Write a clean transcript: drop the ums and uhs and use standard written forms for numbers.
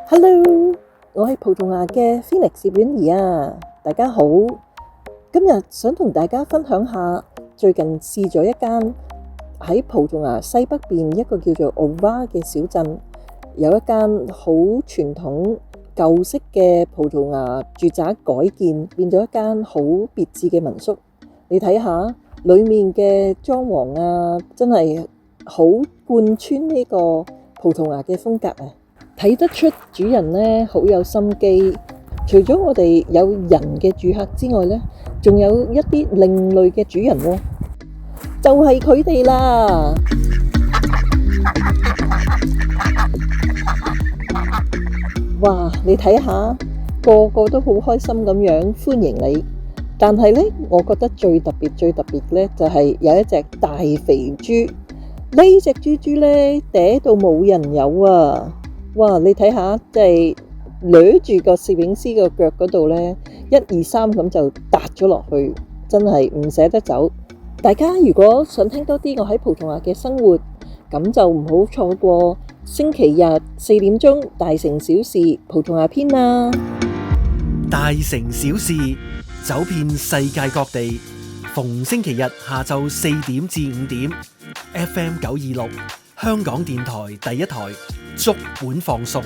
Hello，我係葡萄牙嘅 Phoenix 攝影兒啊，大家好。今日想同大家分享下，最近試咗一間喺葡萄牙西北邊一個叫做 Ovar 嘅小鎮，有一間好傳統舊式嘅葡萄牙住宅改建，變咗一間好別緻嘅民宿。你睇下裏面嘅裝潢啊，真係好貫穿呢個葡萄牙嘅風格啊！睇得出主人呢好有心機，除咗我哋有人嘅住客之外呢，仲有一啲另類嘅主人喎，就係佢哋啦！哇，你睇下，個個都好開心咁樣歡迎你。但係呢，我覺得最特別呢，就係有一隻大肥豬。呢隻豬豬呢，嗲到冇人有啊！哇！你睇下，即係掠住個攝影師個腳嗰度呢，1、2、3咁就搭咗落去，真係唔捨得走。大家如果想聽多啲我喺葡萄牙嘅生活，咁就唔好錯過星期日4點鐘大城小事葡萄牙篇啦。大城小事，走遍世界各地，逢星期日下晝4點至5點 ，FM 926，香港電台第一台，足本放送。